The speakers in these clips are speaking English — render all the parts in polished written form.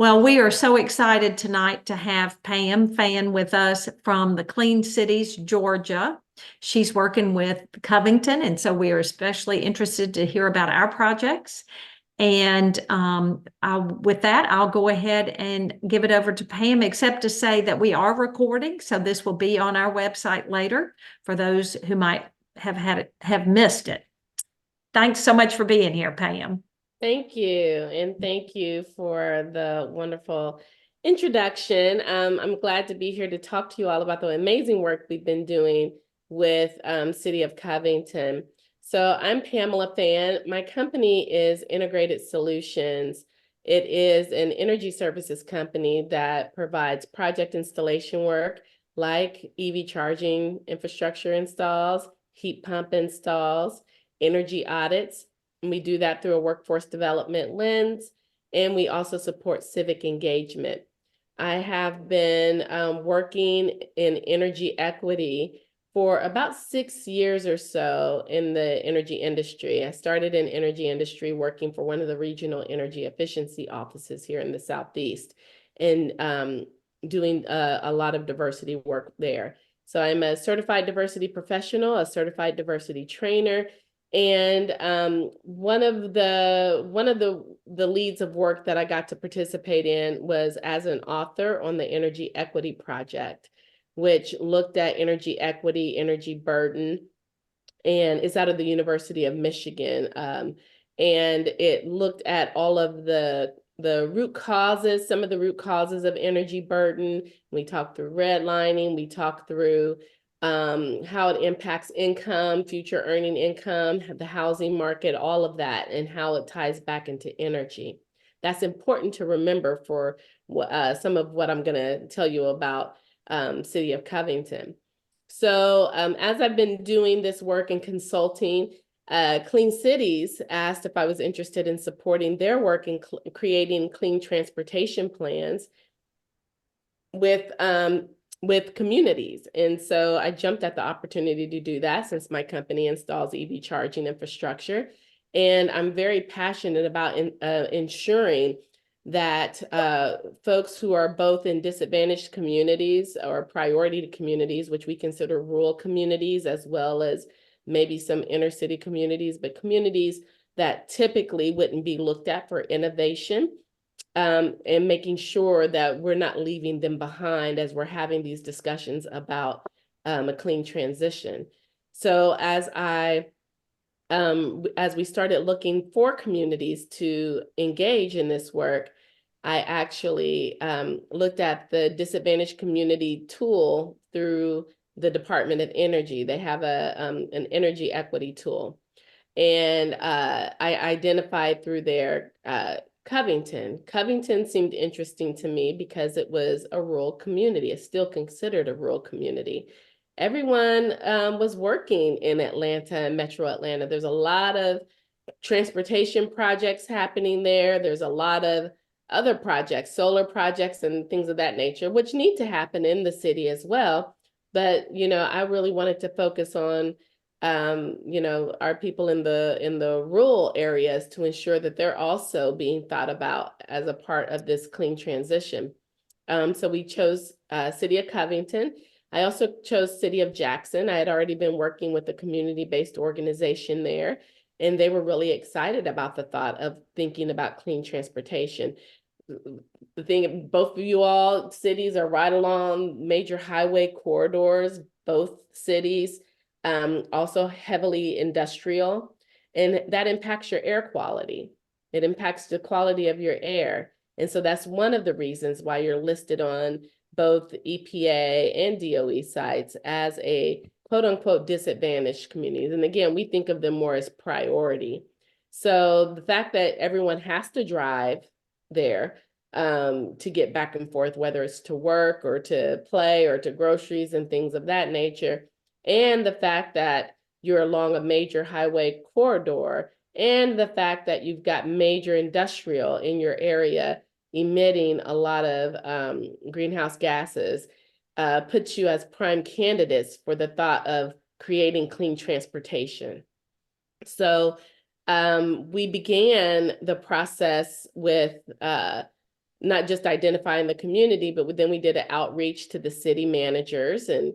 Well, we are so excited tonight to have Pam Fann with us from the Clean Cities, Georgia. She's working with Covington, and so we are especially interested to hear about our projects. And with that, I'll go ahead and give it over to Pam, except to say that we are recording, so this will be on our website later for those who might have missed it. Thanks so much for being here, Pam. Thank you. And thank you for the wonderful introduction. I'm glad to be here to talk to you all about the amazing work we've been doing with City of Covington. So I'm Pamela Fann. My company is Integrated Solutions. It is an energy services company that provides project installation work like EV charging infrastructure installs, heat pump installs, energy audits. We do that through a workforce development lens, and we also support civic engagement. I have been working in energy equity for about 6 years or so in the energy industry. I started in energy industry working for one of the regional energy efficiency offices here in the Southeast and doing a lot of diversity work there. So I'm a certified diversity professional, a certified diversity trainer, and one of the leads of work that I got to participate in was as an author on the Energy Equity Project, which looked at energy equity, energy burden, and it's out of the University of Michigan. And it looked at all of the root causes, some of the root causes of energy burden. We talked through redlining, we talked through how it impacts income, future earning income, the housing market, all of that, and how it ties back into energy. That's important to remember for some of what I'm going to tell you about City of Covington. So as I've been doing this work and consulting, Clean Cities asked if I was interested in supporting their work in creating clean transportation plans with communities. And so I jumped at the opportunity to do that since my company installs EV charging infrastructure. And I'm very passionate about ensuring that folks who are both in disadvantaged communities or priority communities, which we consider rural communities, as well as maybe some inner city communities, but communities that typically wouldn't be looked at for innovation, and making sure that we're not leaving them behind as we're having these discussions about a clean transition. So as we started looking for communities to engage in this work, I actually looked at the disadvantaged community tool through the Department of Energy. They have an energy equity tool. And I identified through their Covington. Covington seemed interesting to me because it was a rural community. It's still considered a rural community. Everyone was working in Atlanta and Metro Atlanta. There's a lot of transportation projects happening there. There's a lot of other projects, solar projects and things of that nature, which need to happen in the city as well. But, you know, I really wanted to focus on you know, our people in the rural areas to ensure that they're also being thought about as a part of this clean transition. So we chose City of Covington. I also chose City of Jackson. I had already been working with a community-based organization there, and they were really excited about the thought of thinking about clean transportation. The thing, both of you all cities are right along major highway corridors, both cities. Also heavily industrial, and that impacts your air quality. It impacts the quality of your air. And so that's one of the reasons why you're listed on both EPA and DOE sites as a quote unquote disadvantaged communities. And again, we think of them more as priority. So the fact that everyone has to drive there to get back and forth, whether it's to work or to play or to groceries and things of that nature, and the fact that you're along a major highway corridor, and the fact that you've got major industrial in your area emitting a lot of greenhouse gases, puts you as prime candidates for the thought of creating clean transportation. So we began the process with not just identifying the community, but then we did an outreach to the city managers and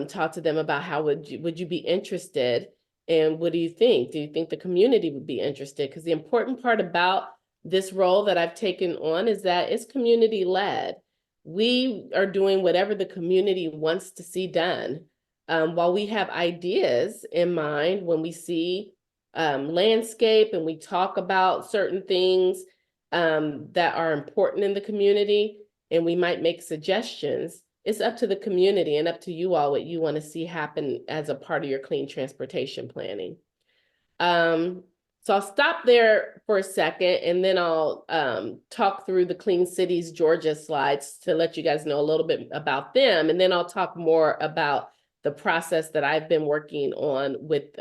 talked to them about how would you be interested, and what do you think? Do you think the community would be interested? Because the important part about this role that I've taken on is that it's community led. We are doing whatever the community wants to see done. While we have ideas in mind when we see landscape and we talk about certain things that are important in the community, and we might make suggestions, it's up to the community and up to you all what you want to see happen as a part of your clean transportation planning. So I'll stop there for a second, and then I'll talk through the Clean Cities Georgia slides to let you guys know a little bit about them, and then I'll talk more about the process that I've been working on with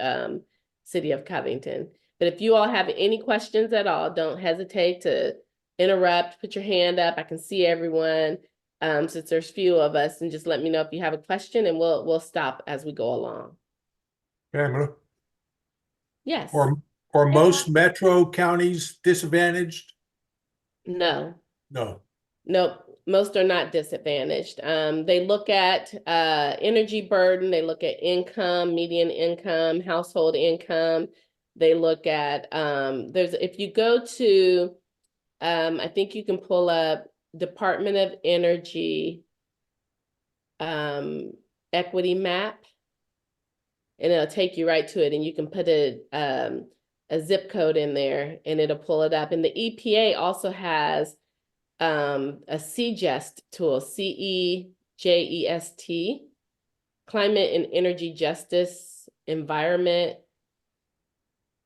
City of Covington. But if you all have any questions at all, don't hesitate to interrupt, put your hand up. I can see everyone since there's few of us, and just let me know if you have a question, and we'll stop as we go along. Pamela, Yes. are most metro counties disadvantaged? No. No. Nope, most are not disadvantaged. They look at energy burden, they look at income, median income, household income. They look at if you go to I think you can pull up Department of Energy equity map, and it'll take you right to it, and you can put a zip code in there and it'll pull it up. And the EPA also has a CGEST tool, CEJEST, Climate and Energy Justice Environment.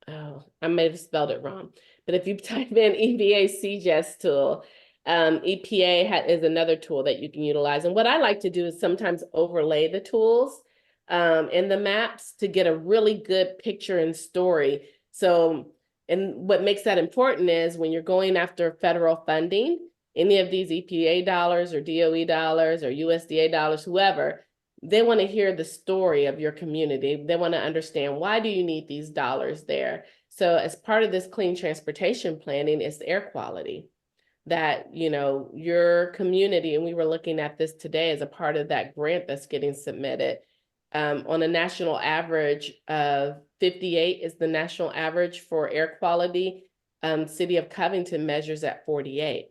Oh, I may have spelled it wrong, but if you type in EPA CGEST tool, EPA is another tool that you can utilize. And what I like to do is sometimes overlay the tools in the maps to get a really good picture and story. So, and what makes that important is when you're going after federal funding, any of these EPA dollars or DOE dollars or USDA dollars, whoever, they want to hear the story of your community. They want to understand, why do you need these dollars there? So as part of this clean transportation planning, it's air quality. That, you know, your community, and we were looking at this today as a part of that grant that's getting submitted, on a national average of 58 is the national average for air quality. City of Covington measures at 48.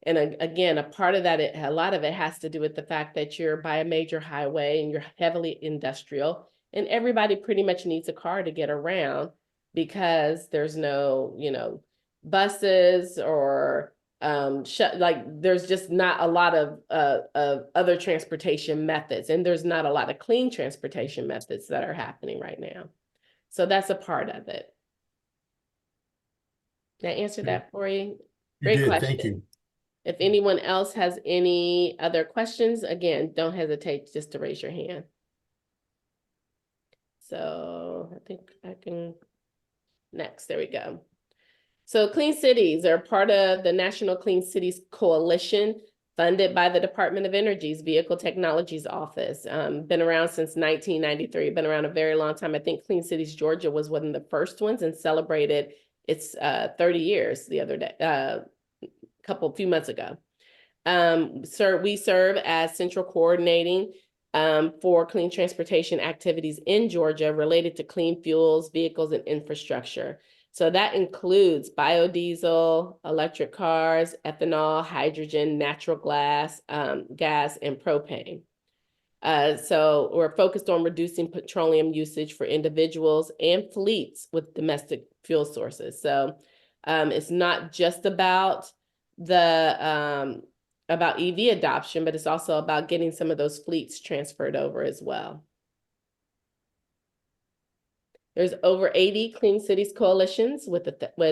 And again, a part of that, a lot of it has to do with the fact that you're by a major highway and you're heavily industrial, and everybody pretty much needs a car to get around because there's no, you know, buses or there's just not a lot of other transportation methods, and there's not a lot of clean transportation methods that are happening right now. So that's a part of it. Did I answer that for you? Great question. Thank you. If anyone else has any other questions, again, don't hesitate just to raise your hand. So I think I can, next, there we go. So Clean Cities are part of the National Clean Cities Coalition, funded by the Department of Energy's Vehicle Technologies Office. Been around since 1993, been around a very long time. I think Clean Cities Georgia was one of the first ones and celebrated its 30 years the other day, few months ago. We serve as central coordinating for clean transportation activities in Georgia related to clean fuels, vehicles, and infrastructure. So that includes biodiesel, electric cars, ethanol, hydrogen, natural gas, and propane. So we're focused on reducing petroleum usage for individuals and fleets with domestic fuel sources. So it's not just about about EV adoption, but it's also about getting some of those fleets transferred over as well. There's over 80 Clean Cities coalitions with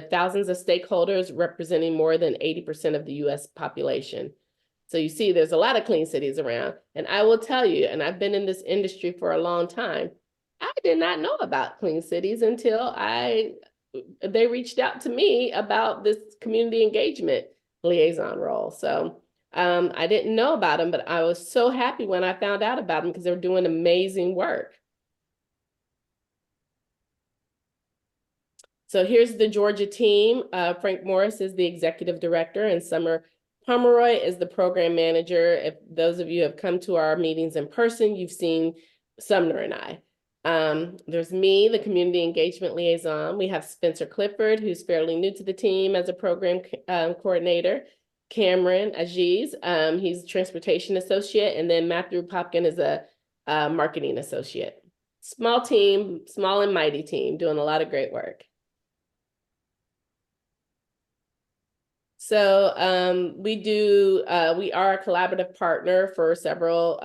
thousands of stakeholders representing more than 80% of the US population. So you see, there's a lot of clean cities around. And I will tell you, and I've been in this industry for a long time, I did not know about clean cities until they reached out to me about this community engagement liaison role. So I didn't know about them, but I was so happy when I found out about them because they're doing amazing work. So here's the Georgia team. Frank Morris is the executive director, and Summer Pomeroy is the program manager. If those of you have come to our meetings in person, you've seen Sumner and I. There's me, the community engagement liaison. We have Spencer Clifford, who's fairly new to the team as a program coordinator. Cameron Aziz, he's transportation associate, and then Matthew Popkin is a marketing associate. Small team, small and mighty team, doing a lot of great work. So we are a collaborative partner for several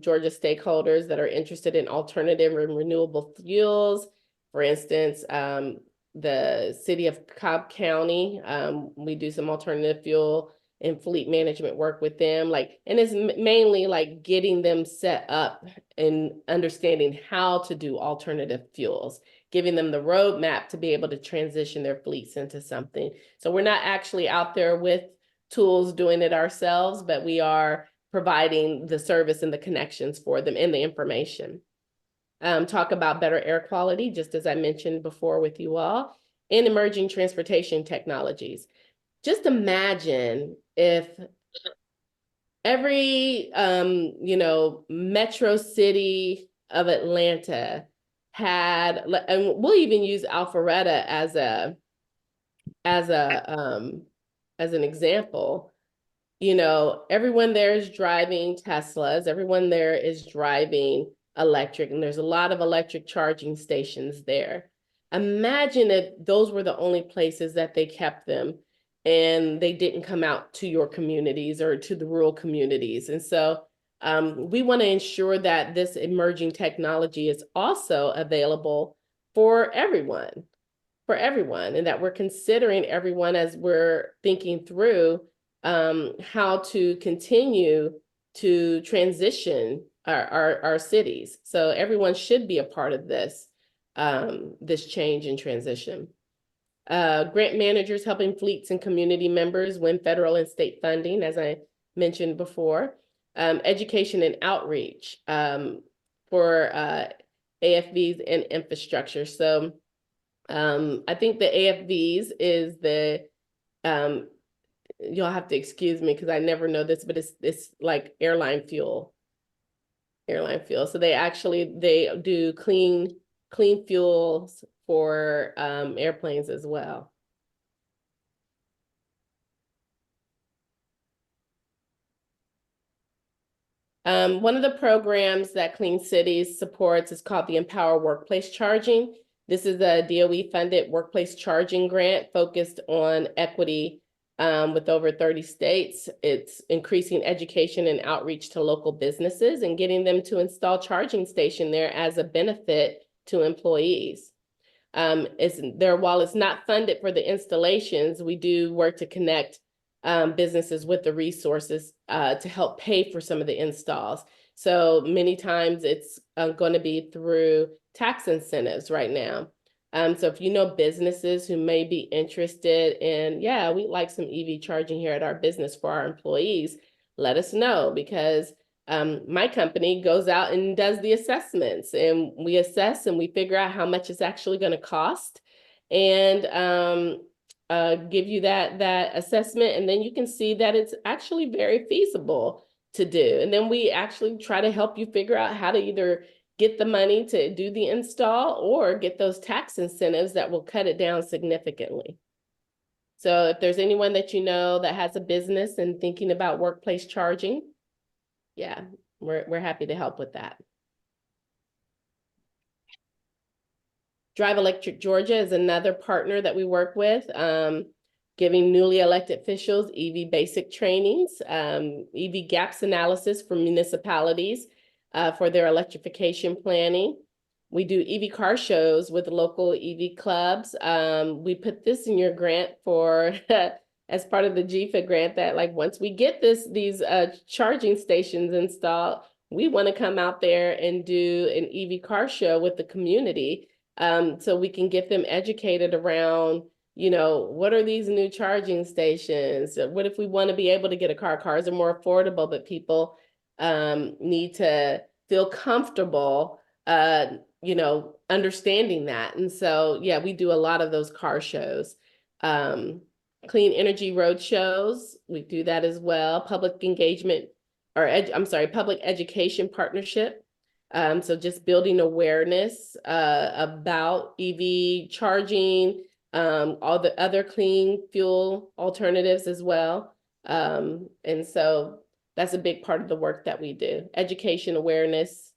Georgia stakeholders that are interested in alternative and renewable fuels. For instance, the City of Cobb County, we do some alternative fuel and fleet management work with them. And it's mainly like getting them set up and understanding how to do alternative fuels, giving them the roadmap to be able to transition their fleets into something. So we're not actually out there with tools doing it ourselves, but we are providing the service and the connections for them and the information. Talk about better air quality, just as I mentioned before with you all, and emerging transportation technologies. Just imagine if every, metro city of Atlanta had, and we'll even use Alpharetta as an example. Everyone there is driving Teslas, everyone there is driving electric, and there's a lot of electric charging stations there. Imagine if those were the only places that they kept them and they didn't come out to your communities or to the rural communities. And so we want to ensure that this emerging technology is also available for everyone, and that we're considering everyone as we're thinking through how to continue to transition our cities. So everyone should be a part of this, this change and transition. Grant managers helping fleets and community members win federal and state funding, as I mentioned before. Education and outreach for AFVs and infrastructure. So I think the AFVs is the, you'll have to excuse me because I never know this, but it's like airline fuel. So they do clean fuels for airplanes as well. One of the programs that Clean Cities supports is called the Empower Workplace Charging. This is a DOE-funded workplace charging grant focused on equity with over 30 states. It's increasing education and outreach to local businesses and getting them to install charging station there as a benefit to employees. While it's not funded for the installations, we do work to connect businesses with the resources to help pay for some of the installs. So many times it's going to be through tax incentives right now. So if you know businesses who may be interested in, yeah, we'd like some EV charging here at our business for our employees, let us know, because my company goes out and does the assessments, and we assess and we figure out how much it's actually going to cost, and give you that assessment, and then you can see that it's actually very feasible to do. And then we actually try to help you figure out how to either get the money to do the install or get those tax incentives that will cut it down significantly. So if there's anyone that you know that has a business and thinking about workplace charging, yeah, we're happy to help with that. Drive Electric Georgia is another partner that we work with, giving newly elected officials EV basic trainings, EV gaps analysis for municipalities for their electrification planning. We do EV car shows with local EV clubs. We put this in your grant for as part of the GFA grant, that like once we get these charging stations installed, we want to come out there and do an EV car show with the community, so we can get them educated around, what are these new charging stations? What if we want to be able to get a car? Cars are more affordable, but people need to feel comfortable, understanding that. And so, yeah, we do a lot of those car shows. Clean energy road shows, we do that as well. Public engagement, public education partnership. So just building awareness about EV charging, all the other clean fuel alternatives as well. And so that's a big part of the work that we do, education, awareness,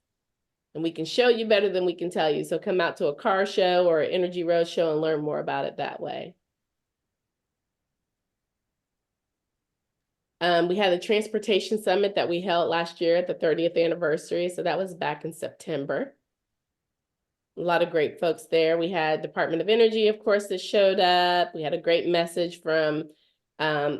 and we can show you better than we can tell you. So come out to a car show or an energy road show and learn more about it that way. We had a transportation summit that we held last year at the 30th anniversary. So that was back in September. A lot of great folks there. We had Department of Energy, of course, that showed up. We had a great message from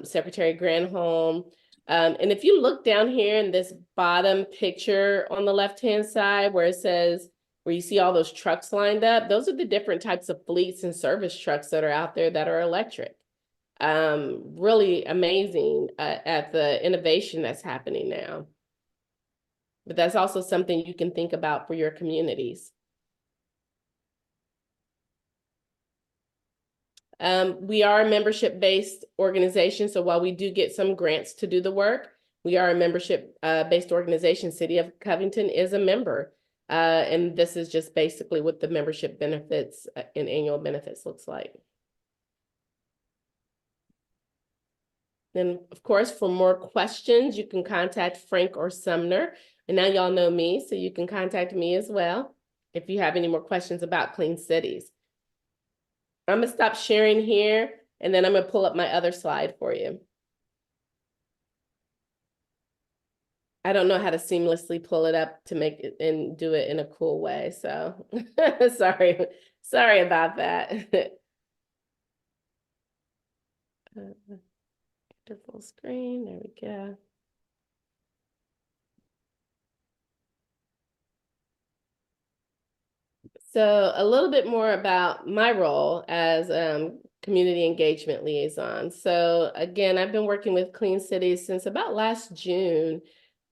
Secretary Granholm. And if you look down here in this bottom picture on the left-hand side where it says, where you see all those trucks lined up, those are the different types of fleets and service trucks that are out there that are electric. Really amazing at the innovation that's happening now. But that's also something you can think about for your communities. We are a membership-based organization, so while we do get some grants to do the work, we are a membership-based organization. City of Covington is a member, and this is just basically what the membership benefits and annual benefits looks like. Then, of course, for more questions, you can contact Frank or Sumner. And now y'all know me, so you can contact me as well if you have any more questions about clean cities. I'm going to stop sharing here, and then I'm going to pull up my other slide for you. I don't know how to seamlessly pull it up to make it and do it in a cool way. So sorry about that. Full screen, there we go. So a little bit more about my role as community engagement liaison. So again, I've been working with Clean Cities since about last June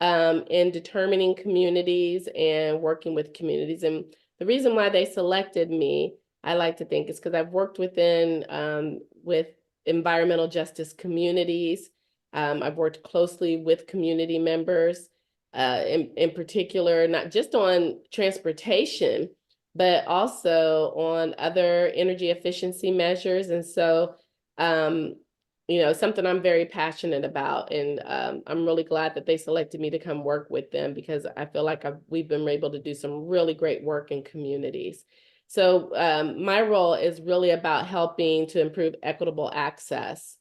in determining communities and working with communities. And the reason why they selected me, I like to think, is because I've worked within with environmental justice communities. I've worked closely with community members, in particular, not just on transportation, but also on other energy efficiency measures. And so, something I'm very passionate about. And I'm really glad that they selected me to come work with them, because I feel like we've been able to do some really great work in communities. So my role is really about helping to improve equitable access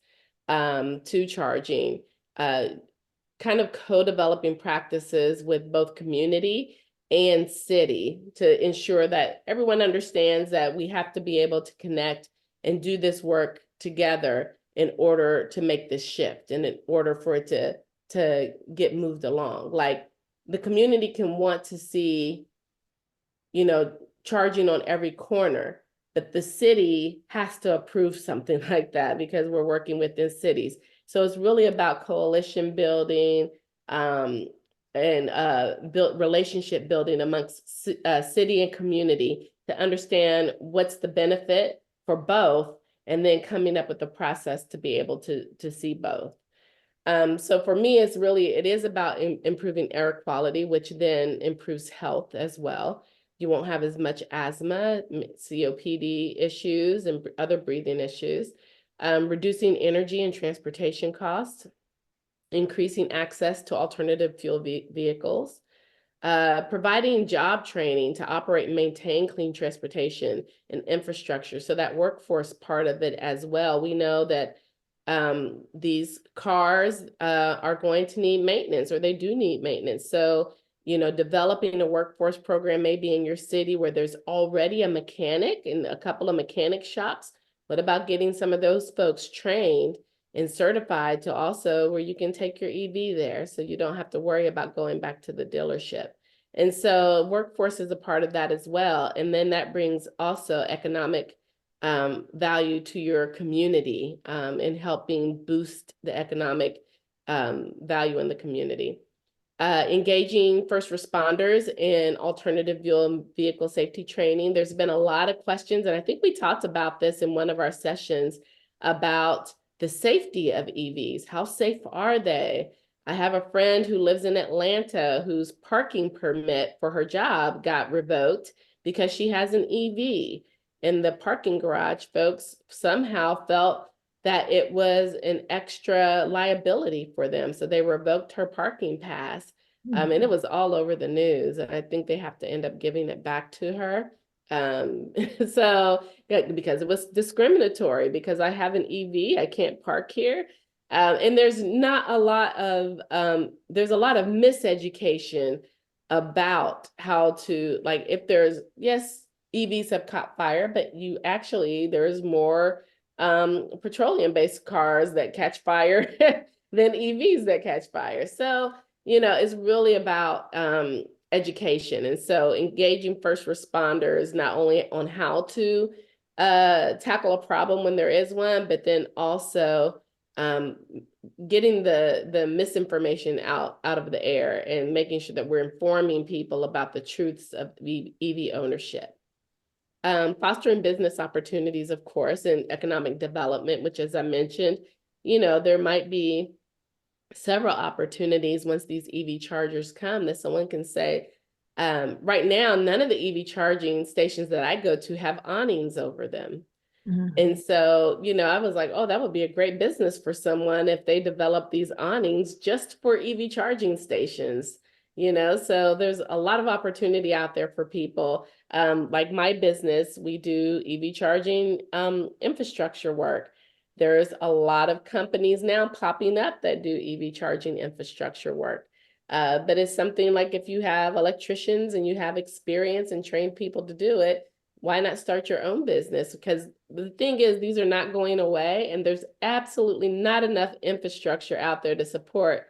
to charging, kind of co-developing practices with both community and city to ensure that everyone understands that we have to be able to connect and do this work together in order to make this shift and in order for it to get moved along. Like, the community can want to see, charging on every corner, but the city has to approve something like that because we're working within cities. So it's really about coalition building and relationship building amongst city and community to understand what's the benefit for both, and then coming up with a process to be able to see both. So for me, it is about improving air quality, which then improves health as well. You won't have as much asthma, COPD issues, and other breathing issues. Reducing energy and transportation costs, increasing access to alternative fuel vehicles, providing job training to operate and maintain clean transportation and infrastructure. So that workforce part of it as well. We know that these cars are going to need maintenance, or they do need maintenance. So, developing a workforce program maybe in your city where there's already a mechanic and a couple of mechanic shops. What about getting some of those folks trained and certified to also where you can take your EV there, so you don't have to worry about going back to the dealership? And so workforce is a part of that as well. And then that brings also economic value to your community and helping boost the economic value in the community. Engaging first responders in alternative vehicle safety training. There's been a lot of questions, and I think we talked about this in one of our sessions about the safety of EVs. How safe are they? I have a friend who lives in Atlanta whose parking permit for her job got revoked because she has an EV. And the parking garage folks somehow felt that it was an extra liability for them. So they revoked her parking pass. And it was all over the news. And I think they have to end up giving it back to her. So because it was discriminatory, because I have an EV, I can't park here. And there's not a lot of, there's a lot of miseducation about how to, like, if there's, yes, EVs have caught fire, but there's more petroleum-based cars that catch fire than EVs that catch fire. So, it's really about education. And so engaging first responders, not only on how to tackle a problem when there is one, but then also getting the misinformation out of the air and making sure that we're informing people about the truths of EV ownership. Fostering business opportunities, of course, and economic development, which, as I mentioned, there might be several opportunities once these EV chargers come that someone can say, right now, none of the EV charging stations that I go to have awnings over them. And so, I was like, oh, that would be a great business for someone if they develop these awnings just for EV charging stations, so there's a lot of opportunity out there for people. Like my business, we do EV charging infrastructure work. There's a lot of companies now popping up that do EV charging infrastructure work. But it's something like, if you have electricians and you have experience and trained people to do it, why not start your own business? Because the thing is, these are not going away, and there's absolutely not enough infrastructure out there to support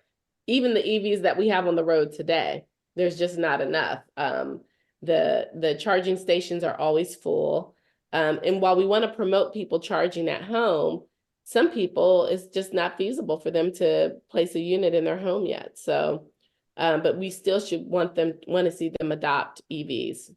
even the EVs that we have on the road today. There's just not enough. The charging stations are always full. And while we want to promote people charging at home, some people, it's just not feasible for them to place a unit in their home yet. So, but we still should want to see them adopt EVs.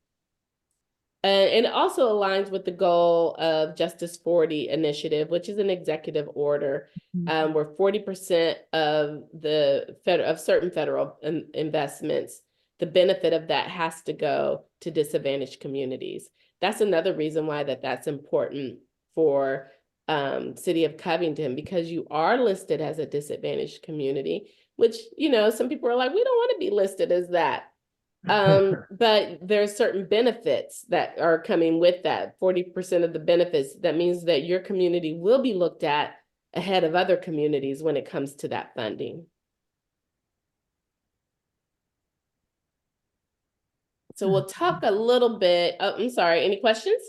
And it also aligns with the goal of Justice 40 initiative, which is an executive order where 40% of certain federal investments, the benefit of that has to go to disadvantaged communities. That's another reason why that's important for City of Covington, because you are listed as a disadvantaged community, which, some people are like, we don't want to be listed as that. But there's certain benefits that are coming with that. 40% of the benefits, that means that your community will be looked at ahead of other communities when it comes to that funding. So we'll talk a little bit. Oh, I'm sorry, any questions?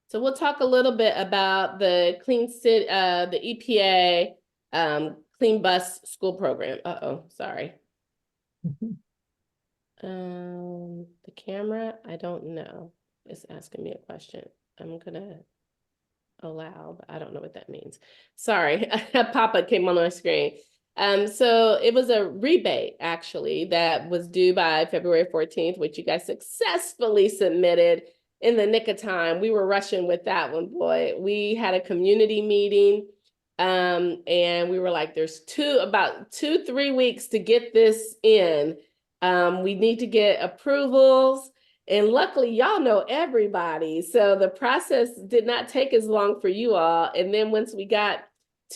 So we'll talk a little bit about the Clean City, the EPA Clean Bus School Program. Sorry. The camera, I don't know. It's asking me a question. I'm gonna allow, but I don't know what that means. Sorry, a pop-up came on my screen. So it was a rebate actually that was due by February 14th, which you guys successfully submitted in the nick of time. We were rushing with that one, boy. We had a community meeting. And we were like, there's about 2-3 weeks to get this in. We need to get approvals, and luckily y'all know everybody. So the process did not take as long for you all. And then once we got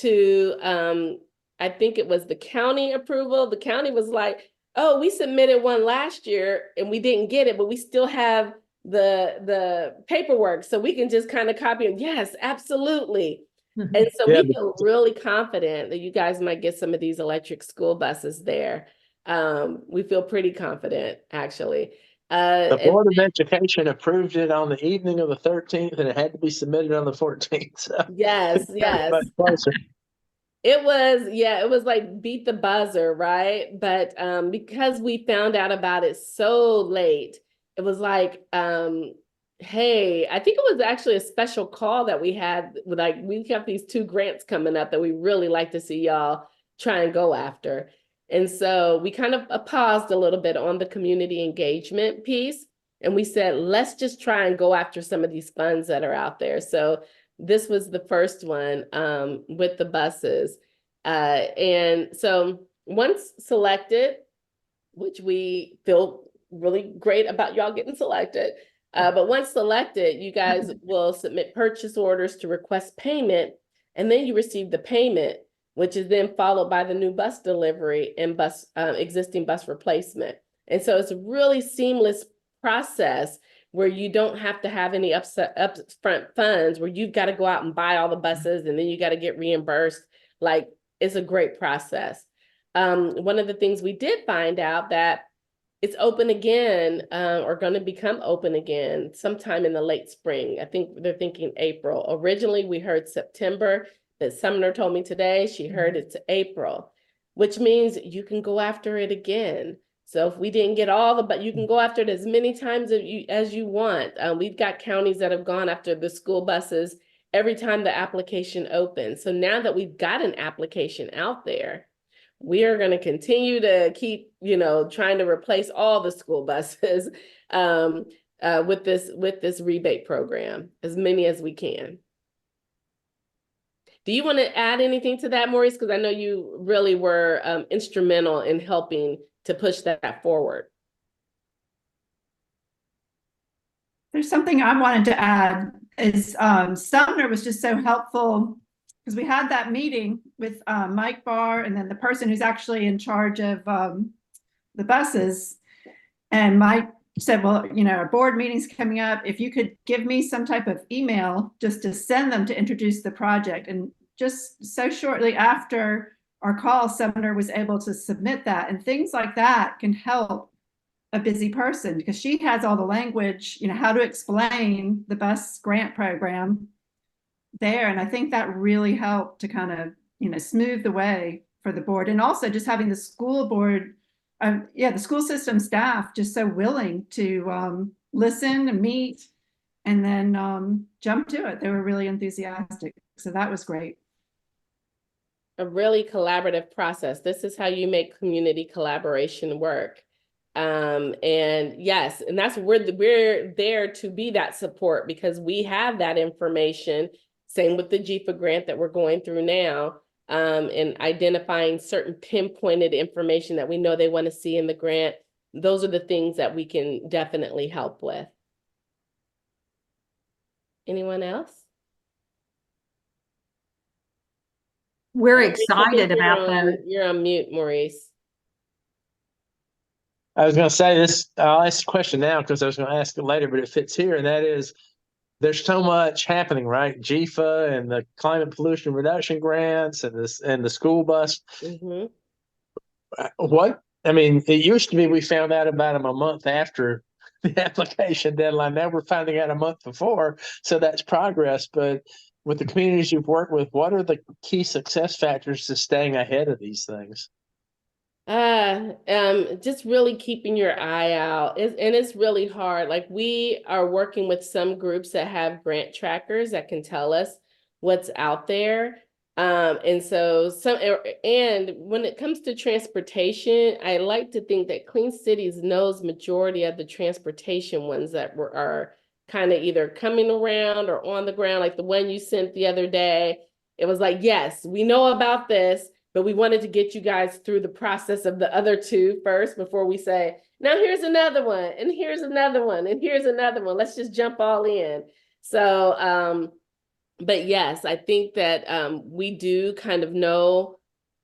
to, I think it was the county approval, the county was like, oh, we submitted one last year and we didn't get it, but we still have the paperwork. So we can just kind of copy it. Yes, absolutely. And so we feel really confident that you guys might get some of these electric school buses there. We feel pretty confident, actually. The Board of Education approved it on the evening of the 13th, and it had to be submitted on the 14th. So yes. much closer. It was like beat the buzzer, right? But because we found out about it so late, it was like, hey, I think it was actually a special call that we had. Like, we got these 2 grants coming up that we really like to see y'all try and go after. And so we kind of paused a little bit on the community engagement piece. And we said, let's just try and go after some of these funds that are out there. So this was the first one with the buses. And so once selected, which we feel really great about y'all getting selected, but once selected, you guys will submit purchase orders to request payment, and then you receive the payment, which is then followed by the new bus delivery and existing bus replacement. And so it's a really seamless process where you don't have to have any upfront funds where you've got to go out and buy all the buses and then you got to get reimbursed. Like, it's a great process. One of the things we did find out that it's open again, or going to become open again sometime in the late spring. I think they're thinking April. Originally, we heard September, but Sumner told me today she heard it's April, which means you can go after it again. So if we didn't get all but you can go after it as many times as you want. We've got counties that have gone after the school buses every time the application opens. So now that we've got an application out there, we are going to continue to keep, trying to replace all the school buses with this rebate program, as many as we can. Do you want to add anything to that, Maurice? Because I know you really were instrumental in helping to push that forward. There's something I wanted to add is Sumner was just so helpful because we had that meeting with Mike Barr and then the person who's actually in charge of the buses. And Mike said, well, our board meeting's coming up. If you could give me some type of email just to send them to introduce the project. And just so shortly after our call, Sumner was able to submit that. And things like that can help a busy person because she has all the language, how to explain the bus grant program there. And I think that really helped to kind of, smooth the way for the board. And also just having the school board, the school system staff just so willing to listen and meet and then jump to it. They were really enthusiastic. So that was great. A really collaborative process. This is how you make community collaboration work. And yes, and that's where we're there to be that support because we have that information. Same with the GFA grant that we're going through now, and identifying certain pinpointed information that we know they want to see in the grant. Those are the things that we can definitely help with. Anyone else? We're Maurice, I think excited about that. You're on mute, Maurice. I was going to say this, I'll ask the question now because I was going to ask it later, but it fits here. And that is, there's so much happening, right? GFA and the climate pollution reduction grants and the school bus. Mm-hmm. It used to be we found out about them a month after the application deadline. Now we're finding out a month before. So that's progress. But with the communities you've worked with, what are the key success factors to staying ahead of these things? Just really keeping your eye out. And it's really hard. Like, we are working with some groups that have grant trackers that can tell us what's out there. And when it comes to transportation, I like to think that Clean Cities knows majority of the transportation ones that are kind of either coming around or on the ground. Like the one you sent the other day, it was like, yes, we know about this, but we wanted to get you guys through the process of the other two first before we say, now here's another one, and here's another one, and here's another one. Let's just jump all in. So, but yes, I think that we do kind of know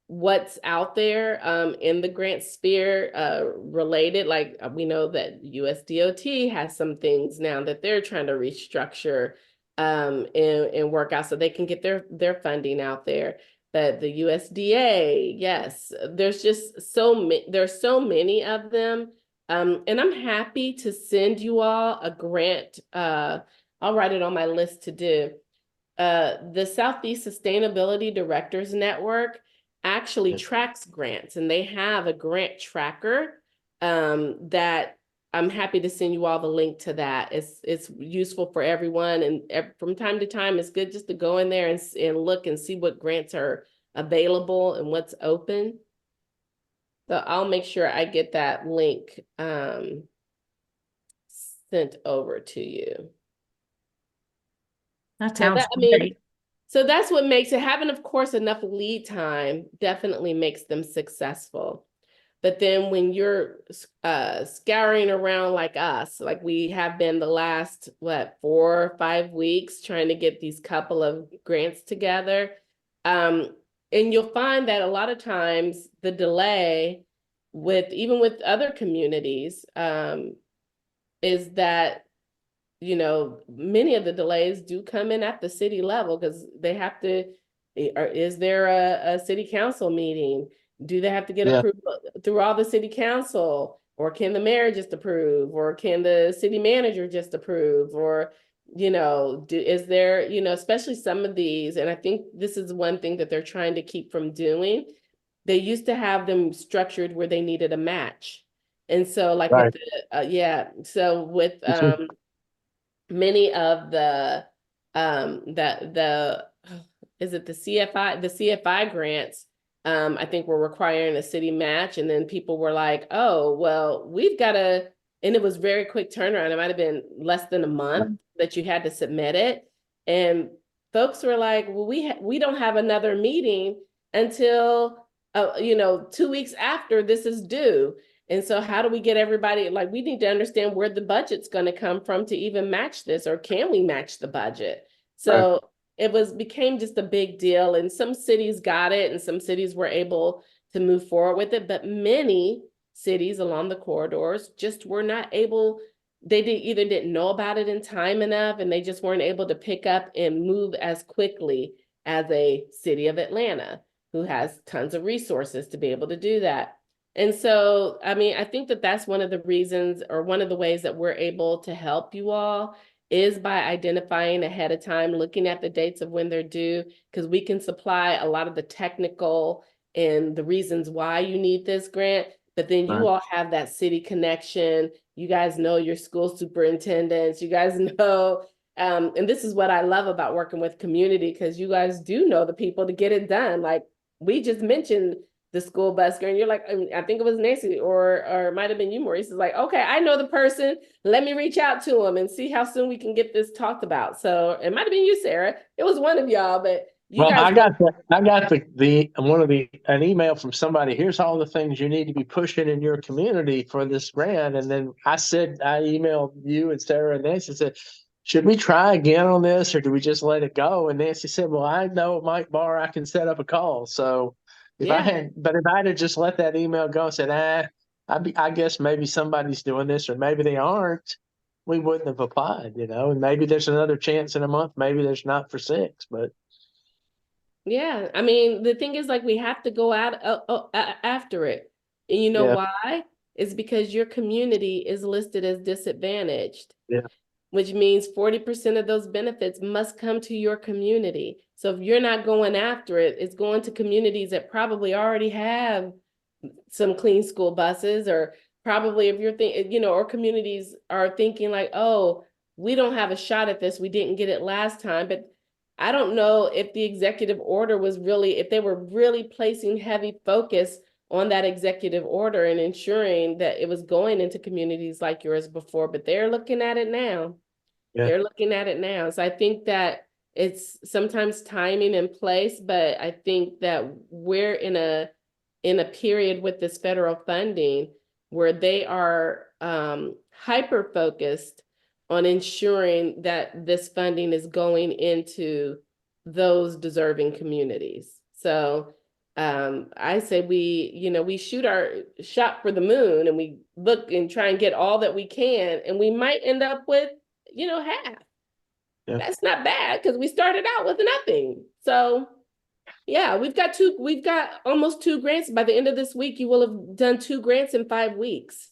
what's out there in the grant sphere related. Like we know that USDOT has some things now that they're trying to restructure and work out so they can get their funding out there. But the USDA, yes, there's so many of them. And I'm happy to send you all a grant. I'll write it on my list to do. The Southeast Sustainability Directors Network actually tracks grants, and they have a grant tracker that I'm happy to send you all the link to that. It's useful for everyone, and from time to time, it's good just to go in there and look and see what grants are available and what's open. So I'll make sure I get that link sent over to you. That So sounds that, I mean, great. so that's what makes it, having, of course, enough lead time definitely makes them successful. But then when you're scouring around like us, like we have been the last, 4 or 5 weeks trying to get these couple of grants together. And you'll find that a lot of times the delay even with other communities, is that, many of the delays do come in at the city level because they have to, or is there a city council meeting? Do they have to get Yeah. approved through all the city council? Or can the mayor just approve? Or can the city manager just approve? Or, is there, especially some of these, and I think this is one thing that they're trying to keep from doing. They used to have them structured where they needed a match. And so like Right. with so with Mhm. many of the is it the CFI grants, I think we're requiring a city match, and then people were like, oh well, we've got to, and it was very quick turnaround. It might have been less than a month that you had to submit it, and folks were like, well, we don't have another meeting until 2 weeks after this is due. And so how do we get everybody, like, we need to understand where the budget's going to come from to even match this, or can we match the budget? So it became just a big deal, and some cities got it and some cities were able to move forward with it, but many cities along the corridors just were not able, either didn't know about it in time enough, and they just weren't able to pick up and move as quickly as a city of Atlanta, who has tons of resources to be able to do that. And so, I mean, I think that that's one of the reasons, or one of the ways that we're able to help you all, is by identifying ahead of time, looking at the dates of when they're due, because we can supply a lot of the technical and the reasons why you need this grant. But then you all have that city connection. You guys know your school superintendents. You guys know, and this is what I love about working with community, because you guys do know the people to get it done. Like we just mentioned the school bus girl, and you're like, I think it was Nancy, or it might have been you, Maurice, is like, okay, I know the person, let me reach out to them and see how soon we can get this talked about. So it might have been you, Sarah. It was one of y'all, but you Well, guys. I got an email from somebody. Here's all the things you need to be pushing in your community for this grant. And then I emailed you and Sarah and Nancy, said, should we try again on this, or do we just let it go? And Nancy said, well, I know Mike Barr, I can set up a call. So if I had just let that email go and said, I guess maybe somebody's doing this, or maybe they aren't, we wouldn't have applied, and maybe there's another chance in a month. Maybe there's not for 6, but. Yeah, I mean, the thing is, like, we have to go out after it. And you know why? It's because your community is listed as disadvantaged. Yeah. Which means 40% of those benefits must come to your community. So if you're not going after it, it's going to communities that probably already have some clean school buses, or probably if you're thinking, or communities are thinking like, oh, we don't have a shot at this. We didn't get it last time. But I don't know if the executive order was really, if they were really placing heavy focus on that executive order and ensuring that it was going into communities like yours before, but they're looking at it now. Yeah. They're looking at it now. So I think that it's sometimes timing and place, but I think that we're in a period with this federal funding where they are hyper focused on ensuring that this funding is going into those deserving communities. So I say we shoot our shot for the moon, and we look and try and get all that we can, and we might end up with, half. Yeah. That's not bad, because we started out with nothing. So yeah, we've got almost 2 grants. By the end of this week, you will have done 2 grants in 5 weeks.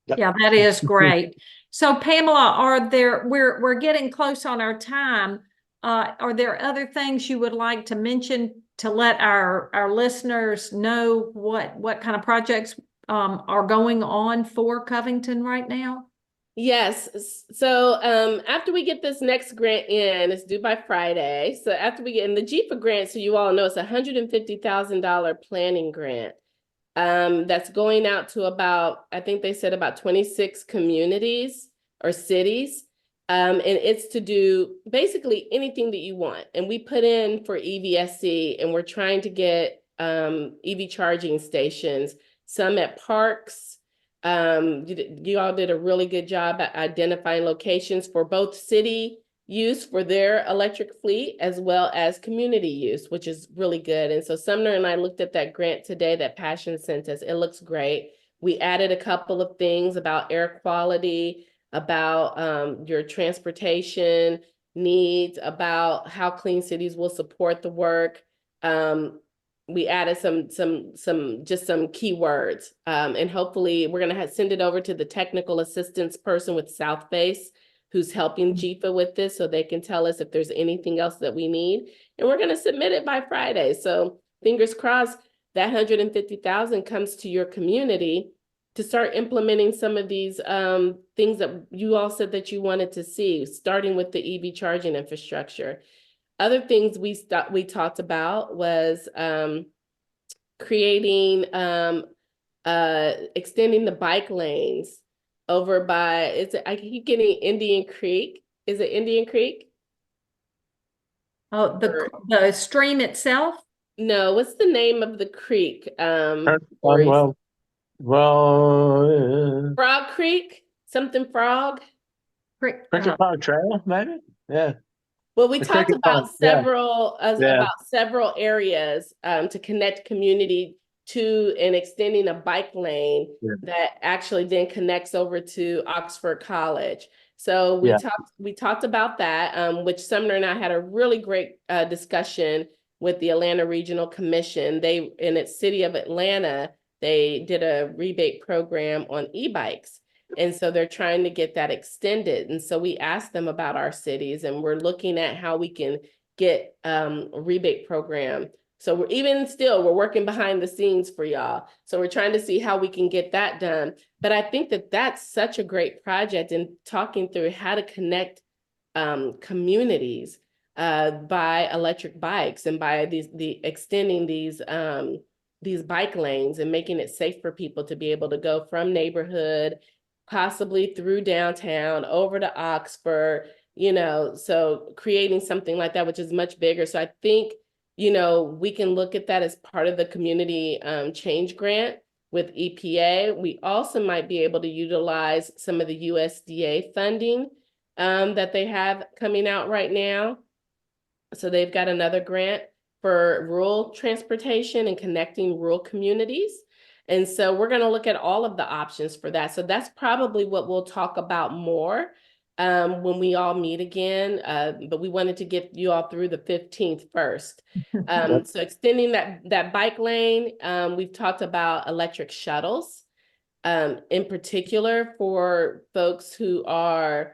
Yeah, that is great. So Pamela, we're getting close on our time. Are there other things you would like to mention to let our listeners know what kind of projects are going on for Covington right now? Yes. So after we get this next grant in, it's due by Friday. So after we get in the GFA grant, so you all know, it's a $150,000 planning grant. That's going out to about, I think they said about 26 communities or cities. And it's to do basically anything that you want. And we put in for EVSC, and we're trying to get EV charging stations, some at parks. You all did a really good job at identifying locations for both city use for their electric fleet as well as community use, which is really good. And so Sumner and I looked at that grant today that Passion sent us. It looks great. We added a couple of things about air quality, about your transportation needs, about how Clean Cities will support the work. We added some keywords, and hopefully we're gonna send it over to the technical assistance person with South Base, who's helping JIFA with this, so they can tell us if there's anything else that we need. And we're gonna submit it by Friday. So fingers crossed that 150,000 comes to your community to start implementing some of these things that you all said that you wanted to see, starting with the EV charging infrastructure. Other things we talked about was creating, extending the bike lanes over by, I keep getting Indian Creek. Is it Indian Creek? Oh, the stream itself? No, what's the name of the creek? Well, Frog Creek? Something Frog? Cricket Park Trail, maybe? Yeah. Well, we The talked Cricket about Park, yeah. several areas to connect community to and extending a bike lane that actually then connects over to Oxford College. So we talked about that, which Sumner and I had a really great discussion with the Atlanta Regional Commission. They, in its City of Atlanta, they did a rebate program on e-bikes. And so they're trying to get that extended. And so we asked them about our cities, and we're looking at how we can get a rebate program. So we're working behind the scenes for y'all. So we're trying to see how we can get that done. But I think that that's such a great project, and talking through how to connect communities by electric bikes and by extending these bike lanes and making it safe for people to be able to go from neighborhood, possibly through downtown, over to Oxford, so creating something like that, which is much bigger. So I think, we can look at that as part of the community change grant with EPA. We also might be able to utilize some of the USDA funding that they have coming out right now. So they've got another grant for rural transportation and connecting rural communities. And so we're going to look at all of the options for that. So that's probably what we'll talk about more when we all meet again. But we wanted to get you all through the 15th first. So extending that bike lane, we've talked about electric shuttles, in particular for folks who are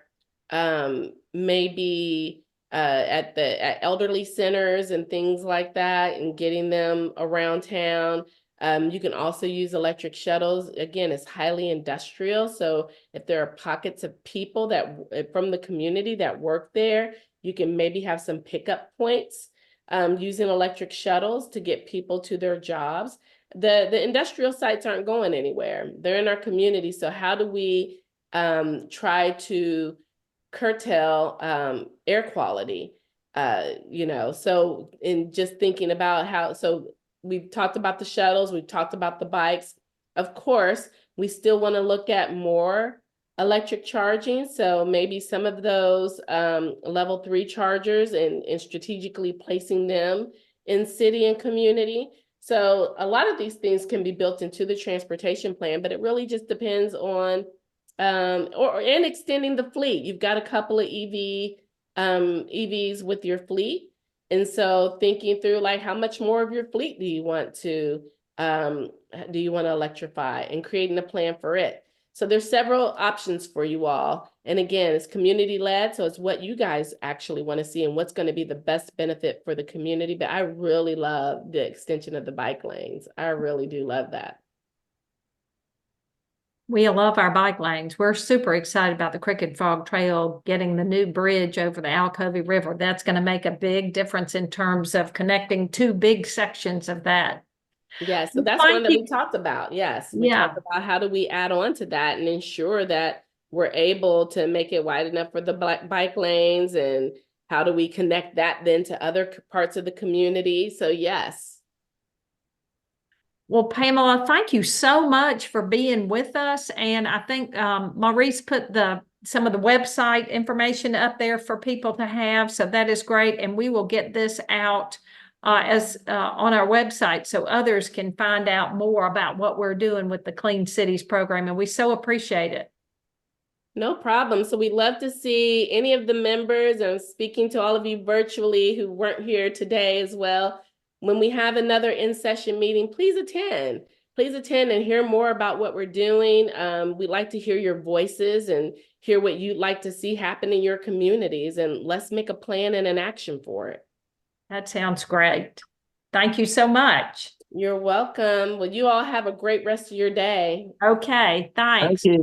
maybe at elderly centers and things like that, and getting them around town. You can also use electric shuttles. Again, it's highly industrial. So if there are pockets of people that from the community that work there, you can maybe have some pickup points using electric shuttles to get people to their jobs. The industrial sites aren't going anywhere. They're in our community. So how do we try to curtail air quality? So in just thinking about we've talked about the shuttles, we've talked about the bikes. Of course, we still want to look at more electric charging. So maybe some of those level 3 chargers and strategically placing them in city and community. So a lot of these things can be built into the transportation plan, but it really just depends on and extending the fleet. You've got a couple of EVs with your fleet. And so thinking through, like, how much more of your fleet do you want to electrify, and creating a plan for it. So there's several options for you all. And again, it's community led. So it's what you guys actually want to see and what's going to be the best benefit for the community. But I really love the extension of the bike lanes. I really do love that. We love our bike lanes. We're super excited about the Crooked Frog Trail, getting the new bridge over the Alcovey River. That's going to make a big difference in terms of connecting 2 big sections of that. Yeah, so that's one that we talked about. Yes, we talked about how do we add on to that and ensure that we're able to make it wide enough for the bike lanes, and how do we connect that then to other parts of the community? So yes. Well, Pamela, thank you so much for being with us. And I think Maurice put some of the website information up there for people to have. So that is great. And we will get this out on our website so others can find out more about what we're doing with the Clean Cities program. And we so appreciate it. No problem. So we'd love to see any of the members, and speaking to all of you virtually who weren't here today as well. When we have another in-session meeting, please attend. Please attend and hear more about what we're doing. We'd like to hear your voices and hear what you'd like to see happen in your communities, and let's make a plan and an action for it. That sounds great. Thank you so much. You're welcome. Well, you all have a great rest of your day. Okay, thanks. Thank you.